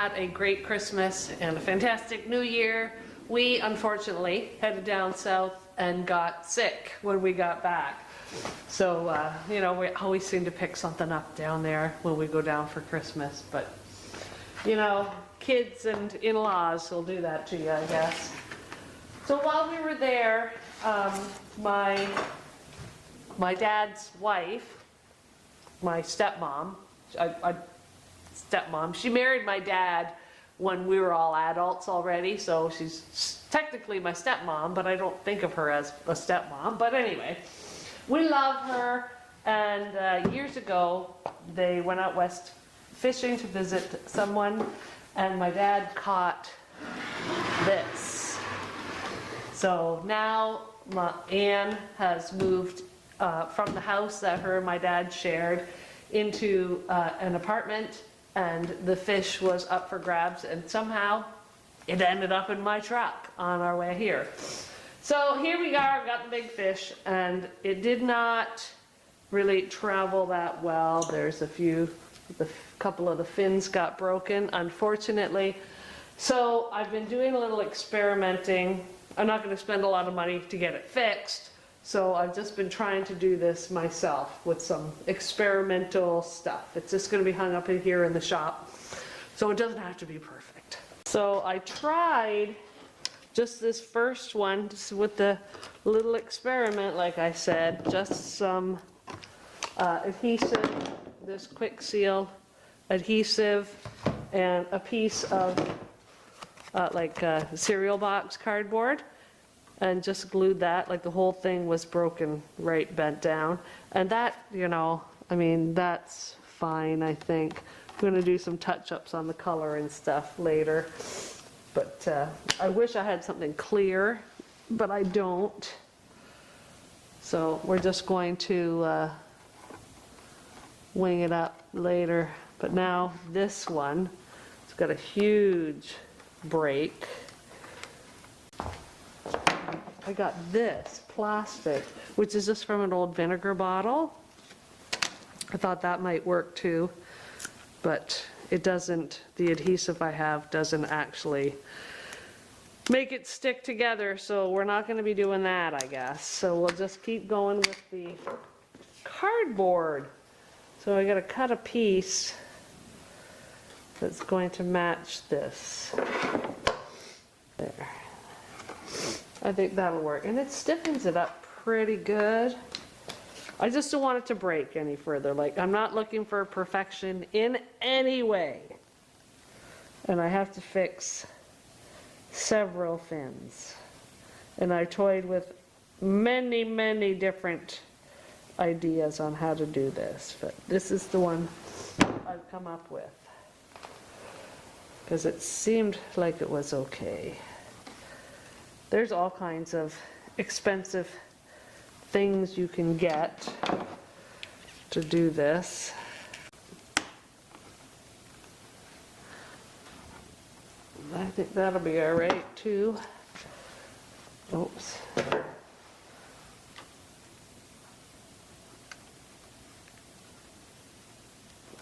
had a great Christmas and a fantastic New Year. We unfortunately headed down south and got sick when we got back. So, you know, we always seem to pick something up down there when we go down for Christmas. But, you know, kids and in-laws will do that to you, I guess. So while we were there, my dad's wife, my stepmom, she married my dad when we were all adults already, so she's technically my stepmom, but I don't think of her as a stepmom. But anyway, we love her, and years ago they went out west fishing to visit someone, and my dad caught this. So now Anne has moved from the house that her and my dad shared into an apartment, and the fish was up for grabs, and somehow it ended up in my truck on our way here. So here we are, got the big fish, and it did not really travel that well. There's a couple of the fins got broken, unfortunately. So I've been doing a little experimenting. I'm not going to spend a lot of money to get it fixed, so I've just been trying to do this myself with some experimental stuff. It's just going to be hung up in here in the shop, so it doesn't have to be perfect. So I tried just this first one, just with the little experiment, like I said, just some adhesive, this quick seal adhesive, and a piece of cereal box cardboard, and just glued that. Like the whole thing was broken, right, bent down. And that, you know, I mean, that's fine, I think. I'm going to do some touch-ups on the color and stuff later. But I wish I had something clear, but I don't. So we're just going to wing it up later. But now this one, it's got a huge break. I got this plastic, which is just from an old vinegar bottle. I thought that might work too, but it doesn't. The adhesive I have doesn't actually make it stick together, so we're not going to be doing that, I guess. So we'll just keep going with the cardboard. So I got to cut a piece that's going to match this. There. I think that'll work, and it stiffens it up pretty good. I just don't want it to break any further. Like, I'm not looking for perfection in any way. And I have to fix several fins. And I toyed with many, many different ideas on how to do this, but this is the one I've come up with, because it seemed like it was okay. There's all kinds of expensive things you can get to do this. I think that'll be all right too. Oops.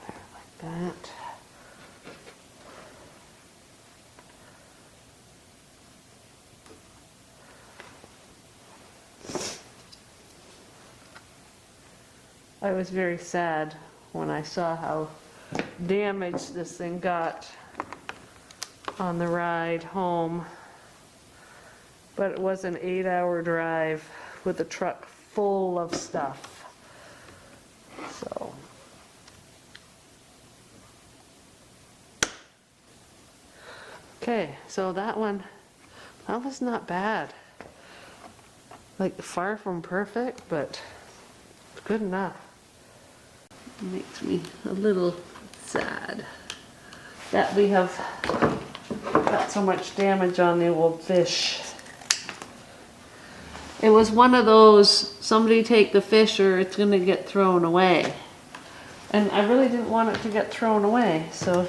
Like that. I was very sad when I saw how damaged this thing got on the ride home. But it was an 8-hour drive with a truck full of stuff. So. Okay, so that was not bad. Like, far from perfect, but good enough. Makes me a little sad that we have got so much damage on the old fish. It was one of those, somebody take the fish or it's going to get thrown away. And I really didn't want it to get thrown away, so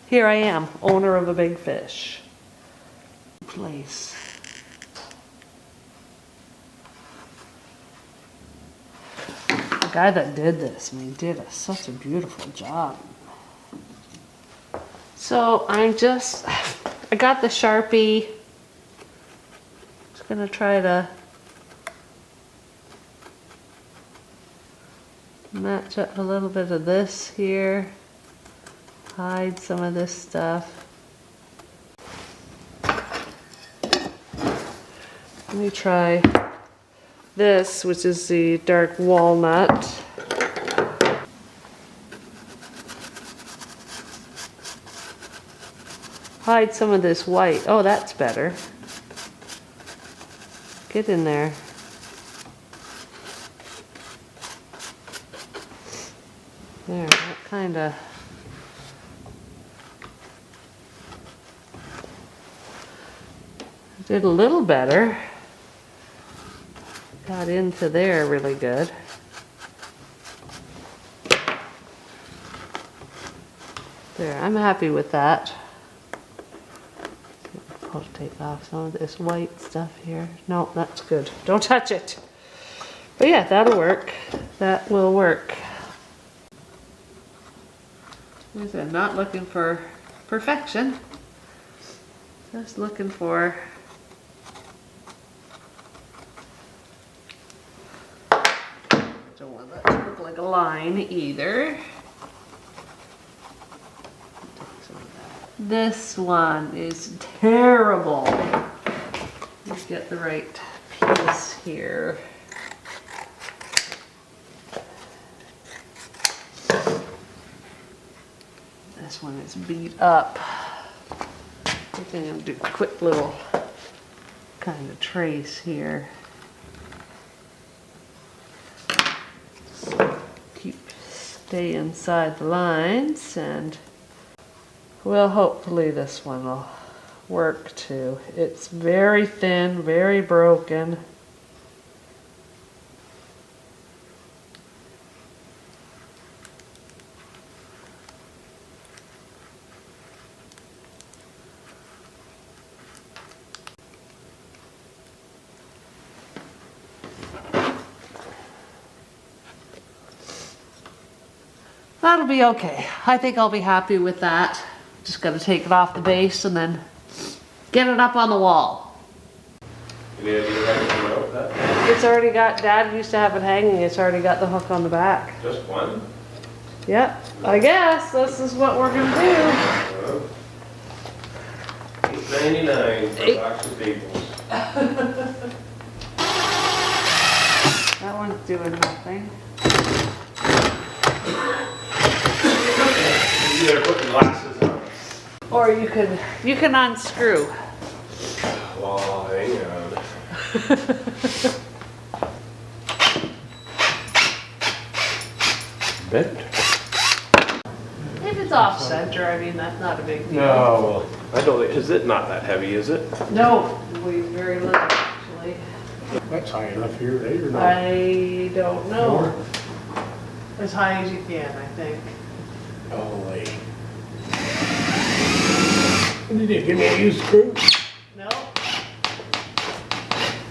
here I am, owner of a big fish. Place. The guy that did this, I mean, did such a beautiful job. So I got the Sharpie. Just gonna try to match up a little bit of this here. Hide some of this stuff. Let me try this, which is the dark walnut. Hide some of this white. Oh, that's better. Get in there. There, that kind of. Did a little better. Got into there really good. There, I'm happy with that. I'll take off some of this white stuff here. No, that's good. Don't touch it. But yeah, that'll work. That will work. Like I said, not looking for perfection. Just looking for don't want that to look like a line either. This one is terrible. Let's get the right piece here. This one is beat up. I think I'm gonna do a quick little kind of trace here. Stay inside the lines, and well, hopefully this one will work too. It's very thin, very broken. That'll be okay. I think I'll be happy with that. Just gotta take it off the base and then get it up on the wall. Any idea how to come out with that? It's already got, Dad used to have it hanging, it's already got the hook on the back. Just one? Yep, I guess this is what we're gonna do. $8.99 for a box of staples. That one's doing nothing. You better put the glasses on. Or you can unscrew. Well, hang on. Bent? If it's off center, I mean, that's not a big deal. No, well, I don't, is it not that heavy, is it? No, it weighs very little actually. That's high enough here, eh, or not? I don't know. As high as you can, I think. Oh, wait. Did you give me a used screw? No.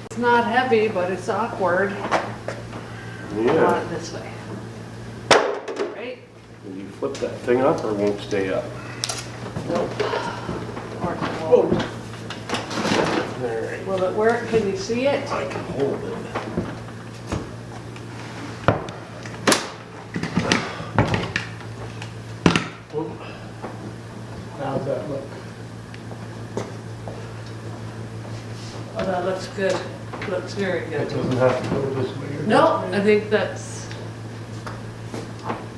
It's not heavy, but it's awkward. Yeah. Not this way. Right? Will you flip that thing up or it won't stay up? Nope. Or it won't. There. Will it work? Can you see it? I can hold it. How's that look? Oh, that looks good. Looks very It good. doesn't have to go this way. or No, that way. I think that's.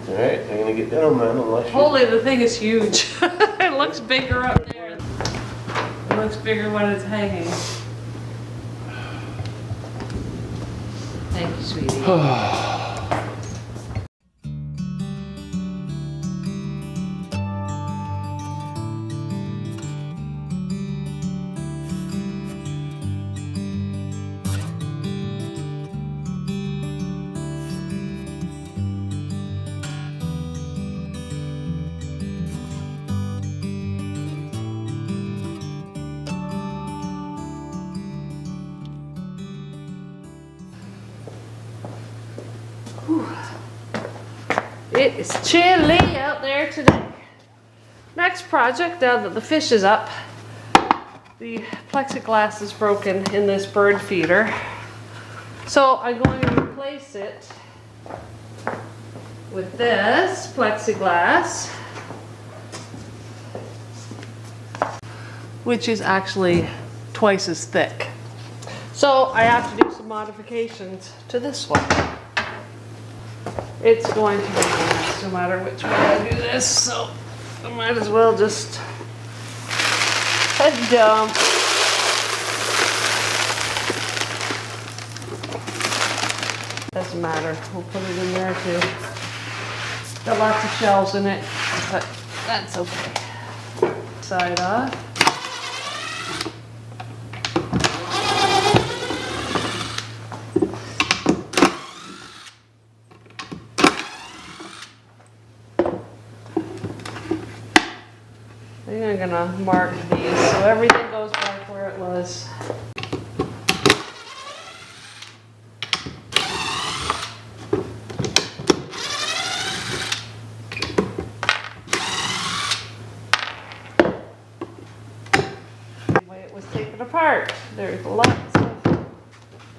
Alright, I'm gonna get down then unless you... Holy, the thing is huge. It looks bigger up there. It looks bigger when it's hanging. Thank you, sweetie. It is chilly out there today. Next next project, now that the fish is up, the plexiglass is broken in this bird feeder. So I'm going to replace it with this plexiglass, which is actually twice as thick. So I have to do some modifications to this one. It's going to be a mess no matter which way I do this, so I might as well just dump. Doesn't matter, we'll put it in there too. Got lots of shells in it, but that's okay. Side off. I think I'm gonna mark these so everything goes back where it was. The way it was taken apart. There's lots of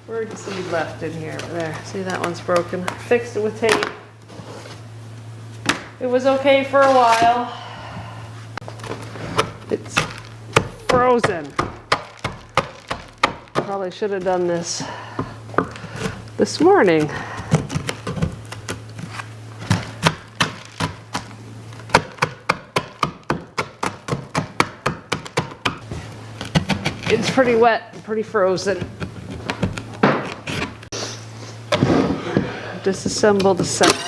bird seed left in here. There, see that one's broken. Fixed it with tape. It was okay for a while. It's frozen. Probably should have done this morning. It's pretty wet, pretty frozen. Disassemble the sides.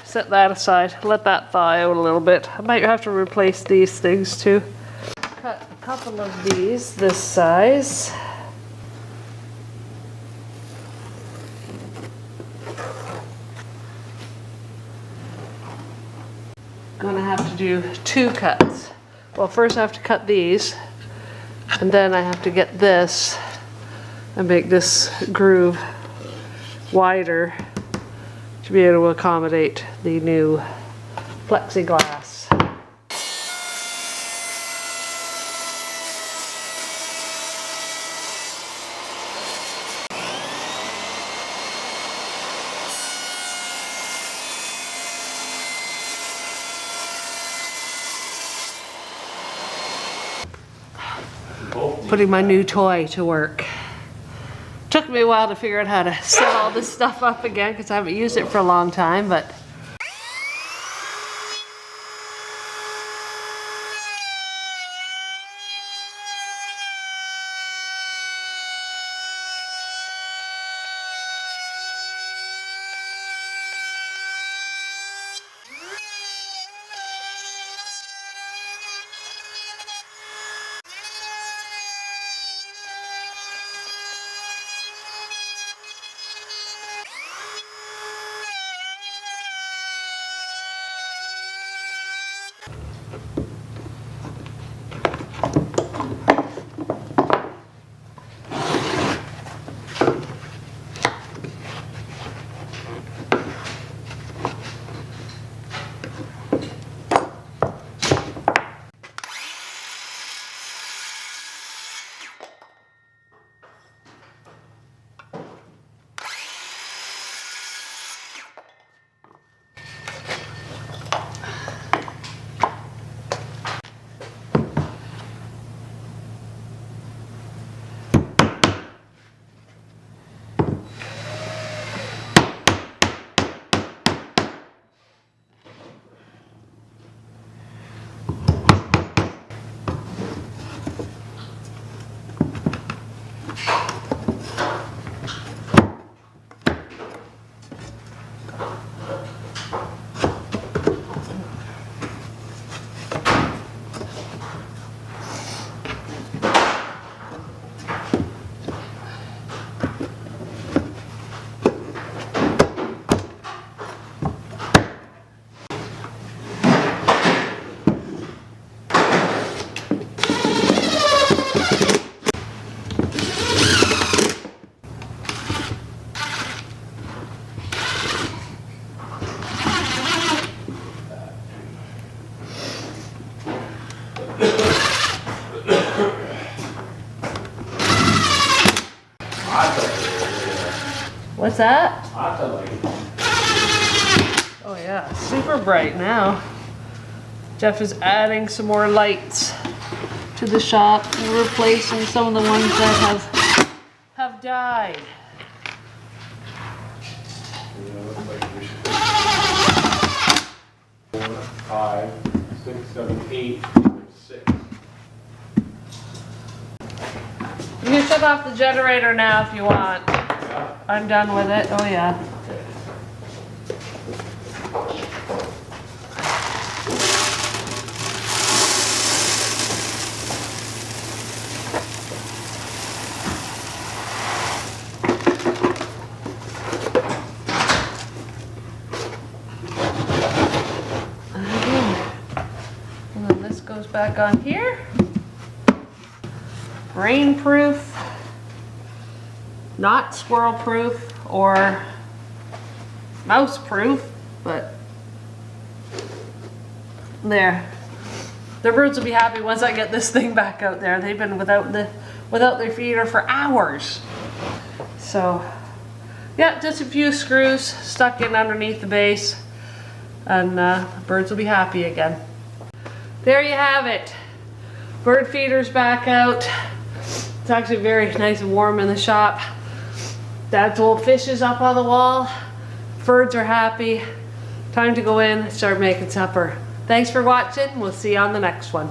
Set that aside, let that thaw out a little bit. I might have to replace these things too. Cut a couple of these this size. Gonna have to do 2 cuts. Well, first I have to cut these, and then I have to get this and make this groove wider to be able to accommodate the new plexiglass. Putting my new toy to work. Took me a while to figure out how to set all this stuff up again because I haven't used it for a long time, but What's that? Hot light. Oh yeah, super bright now. Jeff is adding some more lights to the shop and replacing some of the ones that have died. Yeah, looks like we should. 4, 5, 6, 7, 8, 6. You can shut off the generator now if you want. Yeah. I'm done with it. Oh yeah. And then this goes back on here. Rainproof, not squirrel proof or mouse proof, but there. The birds will be happy once I get this thing back out there. They've been without their feeder for hours. So yeah, just a few screws stuck in underneath the base, and the birds will be happy again. There you have it. Bird feeder's back out. It's actually very nice and warm in the shop. Dad's old fish is up on the wall. Birds are happy. Time to go in and start making supper. Thanks for watching. We'll see you on the next one.